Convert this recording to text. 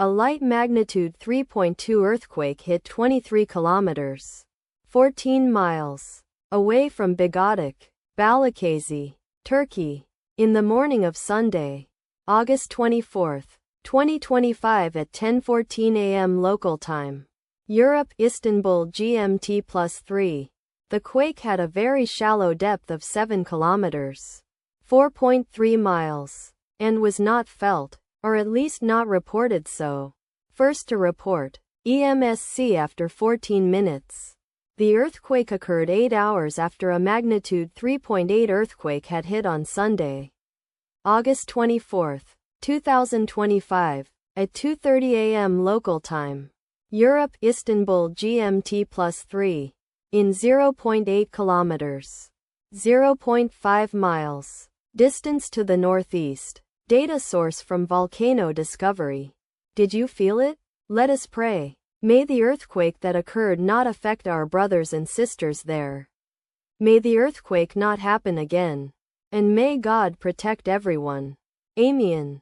A light magnitude 3.2 earthquake hit 23 kilometers, 14 miles, away from Bigatik, Balıkesir, Turkey, in the morning of Sunday, August 24, 2025 at 10:14 a.m. local time. Europe, Istanbul GMT +3. The quake had a very shallow depth of 7 kilometers, 4.3 miles, and was not felt, or at least not reported so. First to report, EMSC after 14 minutes. The earthquake occurred 8 hours after a magnitude 3.8 earthquake had hit on Sunday, August 24, 2025, at 2:30 a.m. local time. Europe, Istanbul GMT +3. In 0.8 kilometers, 0.5 miles, distance to the northeast. Data source from Volcano Discovery. Did you feel it? Let us pray. May the earthquake that occurred not affect our brothers and sisters there. May the earthquake not happen again. And may God protect everyone. Amen.